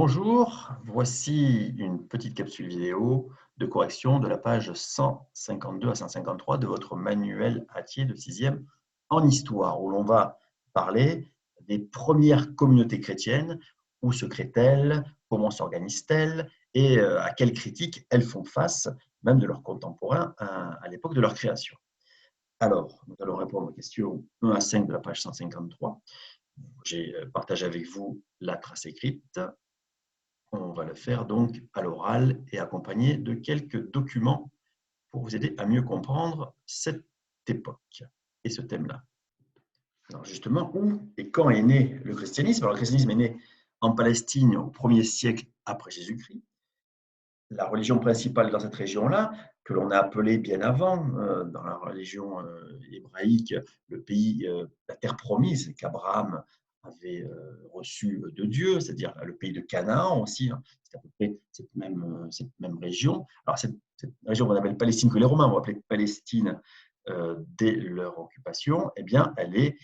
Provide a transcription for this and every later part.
Bonjour, voici une petite capsule vidéo de correction de la page 152 à 153 de votre manuel Hatier de 6e en histoire, où l'on va parler des premières communautés chrétiennes, où se créent-elles, comment s'organisent-elles et à quelles critiques elles font face, même de leurs contemporains à l'époque de leur création. Alors, nous allons répondre aux questions 1 à 5 de la page 153. J'ai partagé avec vous la trace écrite. On va le faire donc à l'oral et accompagné de quelques documents pour vous aider à mieux comprendre cette époque et ce thème-là. Alors justement, où et quand est né le christianisme? Alors le christianisme est né en Palestine au 1er siècle après Jésus-Christ. La religion principale dans cette région-là, que l'on a appelée bien avant, dans la religion hébraïque, le pays, la terre promise qu'Abraham avait reçue de Dieu, c'est-à-dire le pays de Canaan aussi, hein, c'est à peu près cette même région. Alors cette région qu'on appelle Palestine, que les Romains vont appeler Palestine dès leur occupation, eh bien, elle est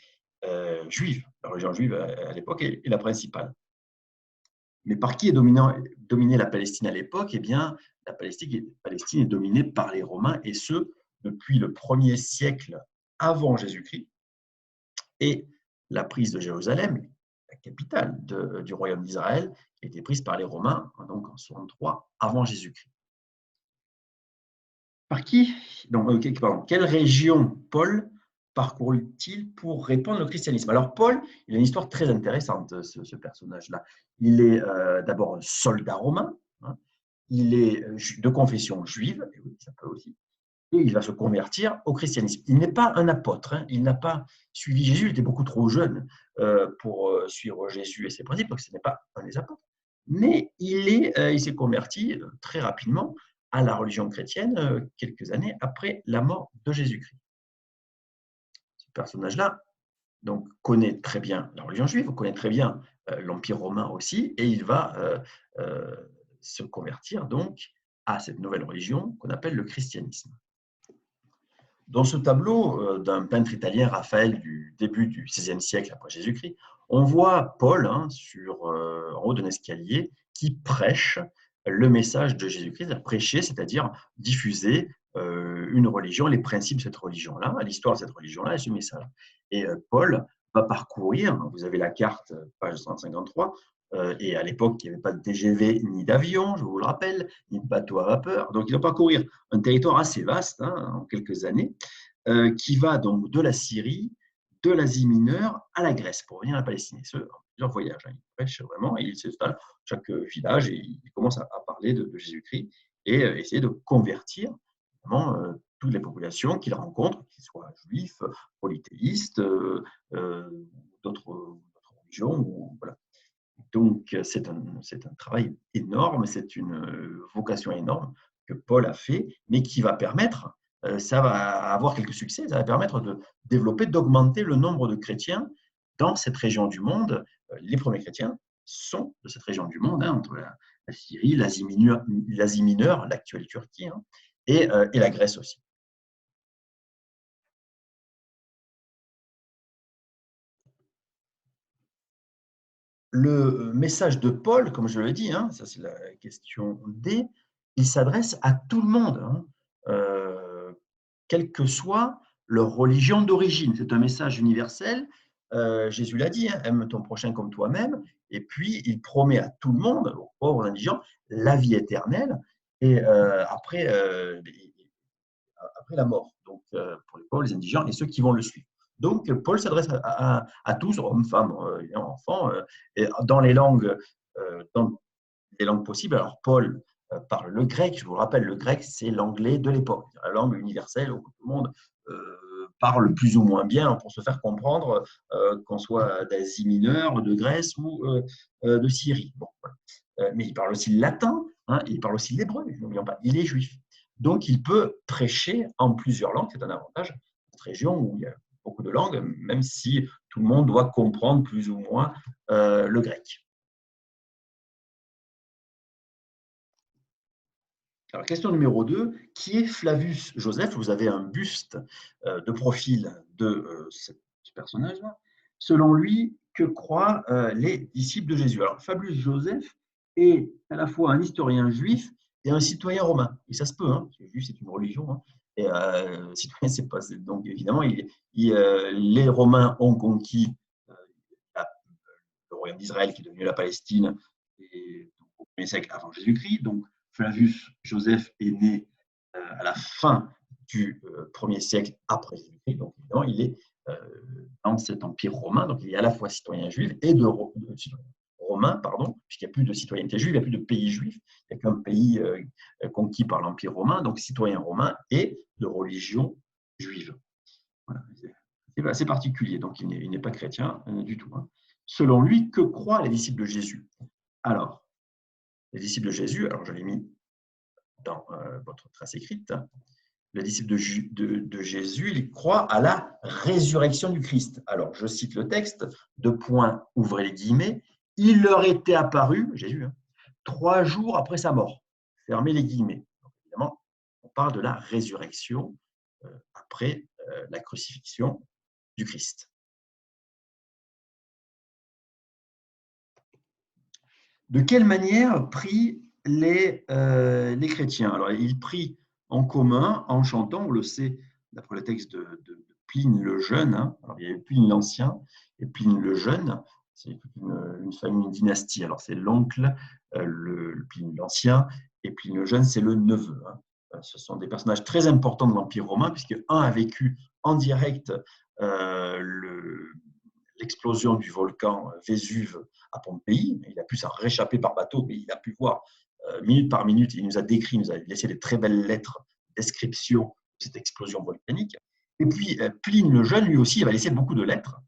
juive. La religion juive à l'époque est la principale. Mais par qui est dominée la Palestine à l'époque? Eh bien, la Palestine est dominée par les Romains, et ce, depuis le 1er siècle avant Jésus-Christ. Et la prise de Jérusalem, la capitale du royaume d'Israël, a été prise par les Romains donc en 63 avant Jésus-Christ. Par qui? Donc, quelle région Paul parcourut-il pour répandre le christianisme? Alors Paul, il a une histoire très intéressante, ce personnage-là. Il est d'abord soldat romain, hein, il est de confession juive, et oui, ça peut aussi, et il va se convertir au christianisme. Il n'est pas un apôtre, hein, il n'a pas suivi Jésus, il était beaucoup trop jeune pour suivre Jésus et ses principes, donc ce n'est pas un des apôtres. Mais il s'est converti très rapidement à la religion chrétienne quelques années après la mort de Jésus-Christ. Ce personnage-là donc connaît très bien la religion juive, connaît très bien l'Empire romain aussi, et il va se convertir donc à cette nouvelle religion qu'on appelle le christianisme. Dans ce tableau d'un peintre italien, Raphaël, du début du XVIe siècle après Jésus-Christ, on voit Paul en haut d'un escalier qui prêche le message de Jésus-Christ, prêcher, c'est-à-dire diffuser une religion, les principes de cette religion-là, l'histoire de cette religion-là et ce message. Et Paul va parcourir, vous avez la carte, page 153, et à l'époque, il n'y avait pas de TGV ni d'avion, je vous le rappelle, ni de bateau à vapeur. Donc, il va parcourir un territoire assez vaste, hein, en quelques années, qui va donc de la Syrie, de l'Asie mineure à la Grèce pour venir à la Palestine. Ce, en plusieurs voyages. Hein. Il prêche vraiment et il s'installe chaque village et il commence à parler de Jésus-Christ et essayer de convertir vraiment, toutes les populations qu'il rencontre, qu'ils soient juifs, polythéistes, d'autres religions. Voilà. Donc, c'est un travail énorme, c'est une vocation énorme que Paul a fait, mais qui va permettre, ça va avoir quelques succès, ça va permettre de développer, d'augmenter le nombre de chrétiens dans cette région du monde. Les premiers chrétiens sont de cette région du monde, hein, entre la Syrie, l'Asie mineure, l'actuelle Turquie, hein, et la Grèce aussi. Le message de Paul, comme je le dis, hein, ça c'est la question D, il s'adresse à tout le monde, hein, quelle que soit leur religion d'origine. C'est un message universel. Jésus l'a dit, hein, aime ton prochain comme toi-même. Et puis, il promet à tout le monde, aux pauvres indigents, la vie éternelle et après la mort. Donc, pour les pauvres, les indigents et ceux qui vont le suivre. Donc, Paul s'adresse à tous, hommes, femmes, enfants, et dans les langues possibles. Alors, Paul parle le grec. Je vous rappelle, le grec, c'est l'anglais de l'époque, la langue universelle où tout le monde parle plus ou moins bien pour se faire comprendre, qu'on soit d'Asie mineure, de Grèce ou de Syrie. Bon, voilà. Mais il parle aussi le latin, hein, il parle aussi l'hébreu, n'oublions pas, il est juif. Donc, il peut prêcher en plusieurs langues, c'est un avantage de cette région où il y a beaucoup de langues, même si tout le monde doit comprendre plus ou moins le grec. Alors, question numéro 2, qui est Flavius Joseph? Vous avez un buste de profil de ce personnage-là. Selon lui, que croient les disciples de Jésus? Alors, Flavius Joseph est à la fois un historien juif et un citoyen romain. Et ça se peut, hein, parce que juif, c'est une religion. Hein, et citoyen, c'est pas. Donc, évidemment, les Romains ont conquis le royaume d'Israël, qui est devenu la Palestine, et, donc, au 1er siècle avant Jésus-Christ. Donc, Flavius Joseph est né à la fin du 1er siècle après Jésus-Christ. Donc, évidemment, il est dans cet empire romain. Donc, il est à la fois citoyen juif et romain, pardon, puisqu'il n'y a plus de citoyenneté juive, il n'y a plus de pays juif, il n'y a qu'un pays conquis par l'Empire romain, donc citoyen romain et de religion juive. Voilà. C'est assez particulier, donc il n'est pas chrétien du tout. Hein. Selon lui, que croient les disciples de Jésus? Alors, les disciples de Jésus, alors je l'ai mis dans votre trace écrite, les disciples de Jésus, ils croient à la résurrection du Christ. Alors, je cite le texte, ouvrez les guillemets, il leur était apparu, Jésus, hein, 3 jours après sa mort. Fermez les guillemets. Donc, évidemment, on parle de la résurrection après la crucifixion du Christ. De quelle manière prient les chrétiens? Alors, ils prient en commun, en chantant, on le sait d'après le texte de Pline le Jeune. Hein. Alors, il y a eu Pline l'Ancien et Pline le Jeune. C'est une famille, une dynastie. Alors, c'est l'oncle, Pline l'Ancien, et Pline le Jeune, c'est le neveu. Hein. Ce sont des personnages très importants de l'Empire romain, puisque un a vécu en direct l'explosion du volcan Vésuve à Pompéi. Il a pu s'en réchapper par bateau, mais il a pu voir minute par minute. Il nous a décrit, il nous a laissé des très belles lettres, description de cette explosion volcanique. Et puis, Pline le Jeune, lui aussi, il va laisser beaucoup de lettres,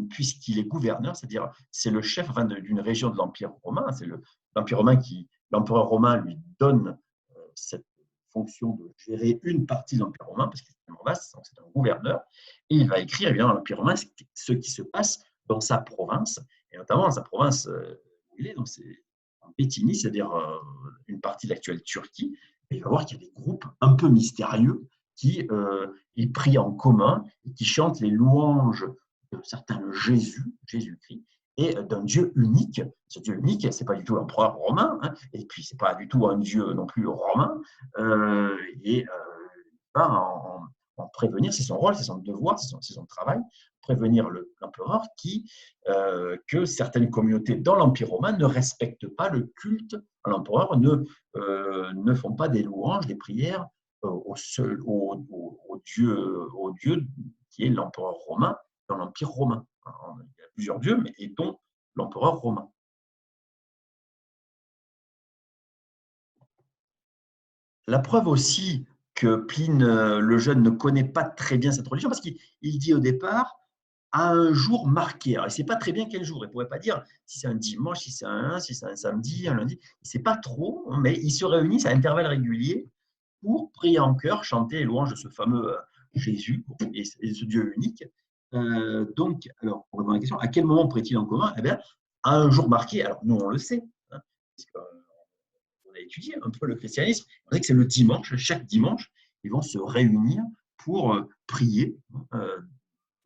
puisqu'il est gouverneur, c'est-à-dire c'est le chef d'une région de l'Empire romain. C'est l'empereur romain lui donne cette fonction de gérer une partie de l'Empire romain, parce qu'il est tellement vaste, c'est un gouverneur, et il va écrire évidemment dans l'Empire romain ce qui se passe dans sa province, et notamment dans sa province où il est, donc c'est en Béthynie, c'est-à-dire une partie de l'actuelle Turquie, et il va voir qu'il y a des groupes un peu mystérieux qui ils prient en commun et qui chantent les louanges de certain Jésus-Christ, et d'un Dieu unique. Ce Dieu unique, ce n'est pas du tout l'empereur romain, hein, et puis ce n'est pas du tout un Dieu non plus romain, et va en prévenir, c'est son rôle, c'est son devoir, c'est son travail, prévenir l'empereur que certaines communautés dans l'Empire romain ne respectent pas le culte à l'empereur, ne font pas des louanges, des prières au Dieu qui est l'empereur romain dans l'Empire romain. Il y a plusieurs dieux, mais et dont l'empereur romain. La preuve aussi que Pline le Jeune ne connaît pas très bien cette religion, parce qu'il dit au départ à un jour marqué. Alors, il ne sait pas très bien quel jour. Il ne pourrait pas dire si c'est un dimanche, si c'est un samedi, un lundi. Il ne sait pas trop, mais ils se réunissent à intervalles réguliers pour prier en chœur, chanter les louanges de ce fameux Jésus et ce Dieu unique. Donc, alors, pour répondre à la question, à quel moment prient-ils en commun? Eh bien, à un jour marqué. Alors, nous, on le sait, hein, on a étudié un peu le christianisme. On sait que c'est le dimanche. Chaque dimanche, ils vont se réunir pour prier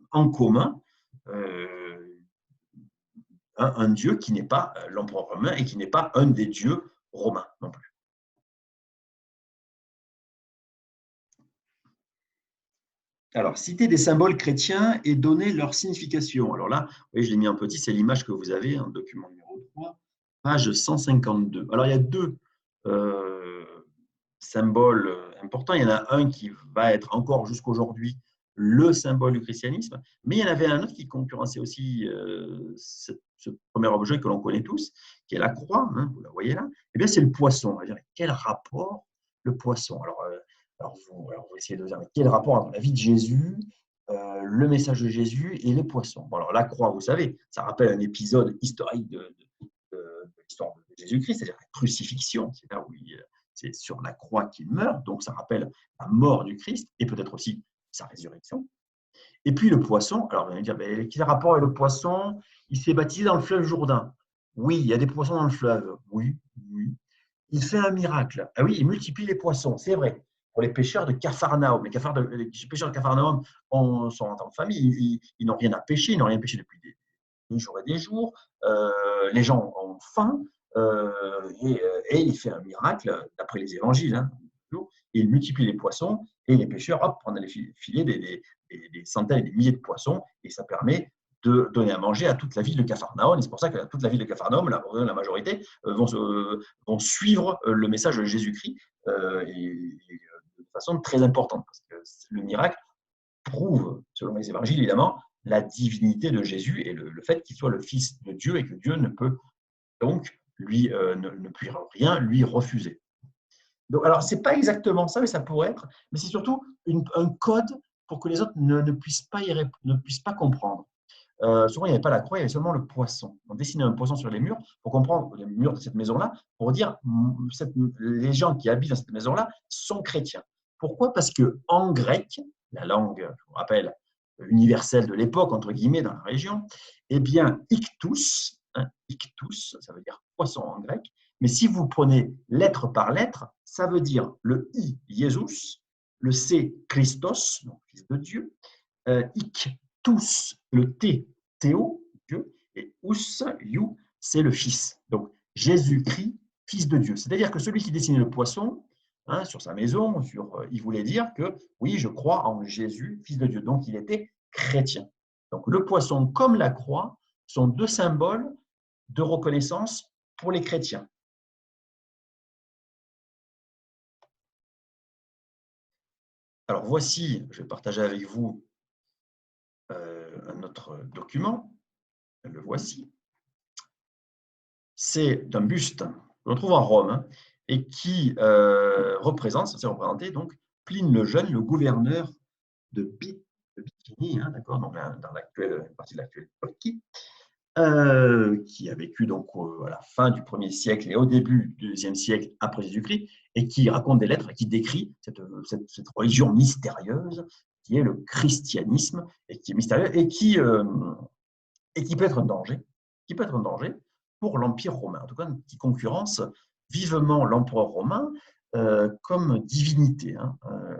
en commun un Dieu qui n'est pas l'empereur romain et qui n'est pas un des dieux romains non plus. Alors, citer des symboles chrétiens et donner leur signification. Alors là, vous voyez, je l'ai mis en petit, c'est l'image que vous avez, un document numéro 3, page 152. Alors, il y a deux symboles importants. Il y en a un qui va être encore jusqu'aujourd'hui le symbole du christianisme, mais il y en avait un autre qui concurrençait aussi ce premier objet que l'on connaît tous, qui est la croix, hein, vous la voyez là. Eh bien, c'est le poisson. Quel rapport le poisson? Alors, vous essayez de dire quel rapport entre la vie de Jésus, le message de Jésus et les poissons. Bon, alors, la croix, vous savez, ça rappelle un épisode historique de l'histoire de Jésus-Christ, c'est-à-dire la crucifixion. C'est là où c'est sur la croix qu'il meurt, donc ça rappelle la mort du Christ et peut-être aussi sa résurrection. Et puis le poisson, alors vous allez me dire, quel rapport avec le poisson? Il s'est baptisé dans le fleuve Jourdain. Oui, il y a des poissons dans le fleuve. Oui, oui. Il fait un miracle. Ah oui, il multiplie les poissons, c'est vrai. Pour les pêcheurs de Capharnaüm. Les pêcheurs de Capharnaüm sont en famille. Ils n'ont rien à pêcher. Ils n'ont rien pêché depuis des jours et des jours. Les gens ont faim. et il fait un miracle, d'après les évangiles, hein, et il multiplie les poissons, et les pêcheurs, hop, prennent les filets des centaines et des milliers de poissons, et ça permet de donner à manger à toute la ville de Capharnaüm. Et c'est pour ça que toute la ville de Capharnaüm, la majorité, vont suivre le message de Jésus-Christ de façon très importante, parce que le miracle prouve, selon les évangiles évidemment, la divinité de Jésus et le fait qu'il soit le Fils de Dieu et que Dieu ne peut donc ne peut rien lui refuser. Donc, alors, ce n'est pas exactement ça, mais ça pourrait être, mais c'est surtout un code pour que les autres ne puissent pas comprendre. Souvent, il n'y avait pas la croix, il y avait seulement le poisson. On dessinait un poisson sur les murs pour comprendre les murs de cette maison-là, pour dire les gens qui habitent dans cette maison-là sont chrétiens. Pourquoi? Parce qu'en grec, la langue, je vous rappelle, universelle de l'époque, entre guillemets, dans la région, eh bien, ictus, ictus, ça veut dire poisson en grec, mais si vous prenez lettre par lettre, ça veut dire le I, Jésus, le C, Christos, donc fils de Dieu, ictus, le T, Théo, Dieu, et ous, you, c'est le Fils. Donc, Jésus-Christ, Fils de Dieu. C'est-à-dire que celui qui dessinait le poisson, sur sa maison, il voulait dire que, oui, je crois en Jésus, Fils de Dieu. Donc, il était chrétien. Donc, le poisson comme la croix sont deux symboles de reconnaissance pour les chrétiens. Alors, voici, je vais partager avec vous un autre document. Le voici. C'est un buste qu'on trouve en Rome, hein, et qui représente, censé représenter donc Pline le Jeune, le gouverneur de Bithynie, hein, d'accord, donc dans l'actuelle partie de l'actuelle Turquie, qui a vécu donc à la fin du 1er siècle et au début du 2e siècle après Jésus-Christ, et qui raconte des lettres et qui décrit cette religion mystérieuse qui est le christianisme, et qui est mystérieux et qui peut être un danger, pour l'Empire romain, en tout cas qui concurrence vivement l'empereur romain comme divinité. Hein.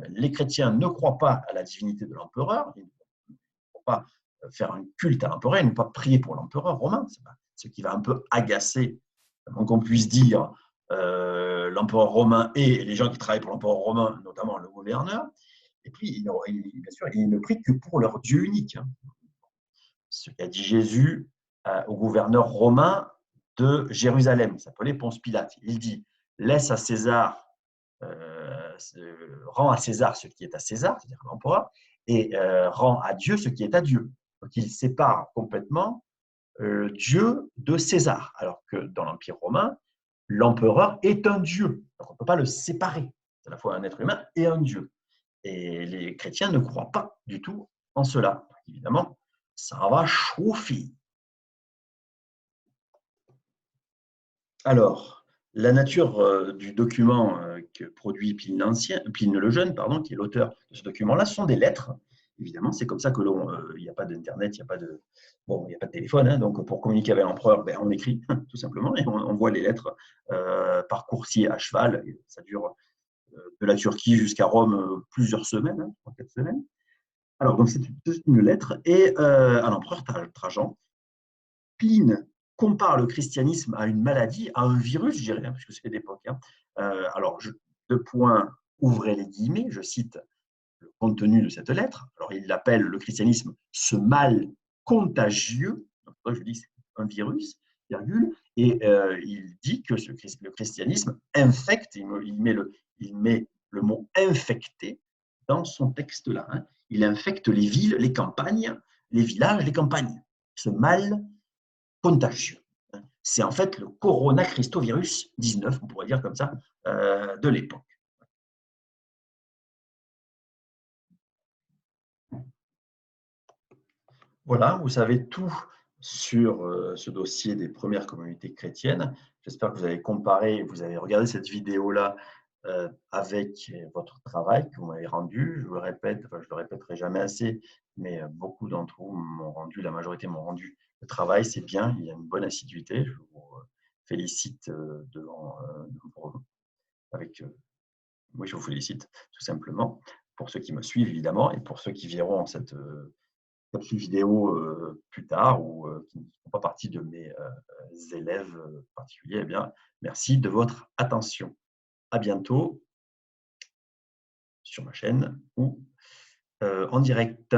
Les chrétiens ne croient pas à la divinité de l'empereur, ils ne vont pas faire un culte à l'empereur, ils ne vont pas prier pour l'empereur romain, c'est ce qui va un peu agacer, qu'on puisse dire, l'empereur romain et les gens qui travaillent pour l'empereur romain, notamment le gouverneur. Et puis, bien sûr, ils ne prient que pour leur Dieu unique. Hein. Ce qu'a dit Jésus au gouverneur romain de Jérusalem, qui s'appelait Ponce Pilate. Il dit, laisse à César, rends à César ce qui est à César, c'est-à-dire l'empereur, et rends à Dieu ce qui est à Dieu. Donc il sépare complètement Dieu de César, alors que dans l'Empire romain, l'empereur est un Dieu. Donc on ne peut pas le séparer. C'est à la fois un être humain et un Dieu. Et les chrétiens ne croient pas du tout en cela. Évidemment, ça va chauffer. Alors, la nature du document que produit Pline le Jeune, pardon, qui est l'auteur de ce document-là, sont des lettres. Évidemment, c'est comme ça que il n'y a pas d'Internet, il n'y a pas de téléphone. Hein, donc, pour communiquer avec l'empereur, on écrit tout simplement et on envoie les lettres par coursier à cheval. Et ça dure de la Turquie jusqu'à Rome plusieurs semaines, 3-4 semaines. Alors, donc, c'est une lettre et à l'empereur Trajan. Pline compare le christianisme à une maladie, à un virus, je dirais, puisque c'est d'époque. Hein. Alors, deux points, ouvrez les guillemets, je cite le contenu de cette lettre. Alors, il l'appelle le christianisme ce mal contagieux. Donc, je dis c'est un virus, virgule, et il dit que le christianisme infecte, il met le mot infecté dans son texte-là. Hein. Il infecte les villes, les campagnes, les villages, les campagnes. Ce mal contagieux. C'est en fait le Corona Christovirus 19, on pourrait dire comme ça, de l'époque. Voilà, vous savez tout sur ce dossier des premières communautés chrétiennes. J'espère que vous avez comparé, vous avez regardé cette vidéo-là avec votre travail que vous m'avez rendu. Je vous le répète, je le répéterai jamais assez, mais beaucoup d'entre vous m'ont rendu, la majorité m'ont rendu le travail, c'est bien, il y a une bonne assiduité. Je vous félicite avec, oui, je vous félicite tout simplement pour ceux qui me suivent évidemment et pour ceux qui verront capsules vidéo plus tard ou qui ne font pas partie de mes élèves particuliers, eh bien, merci de votre attention. À bientôt sur ma chaîne ou en direct.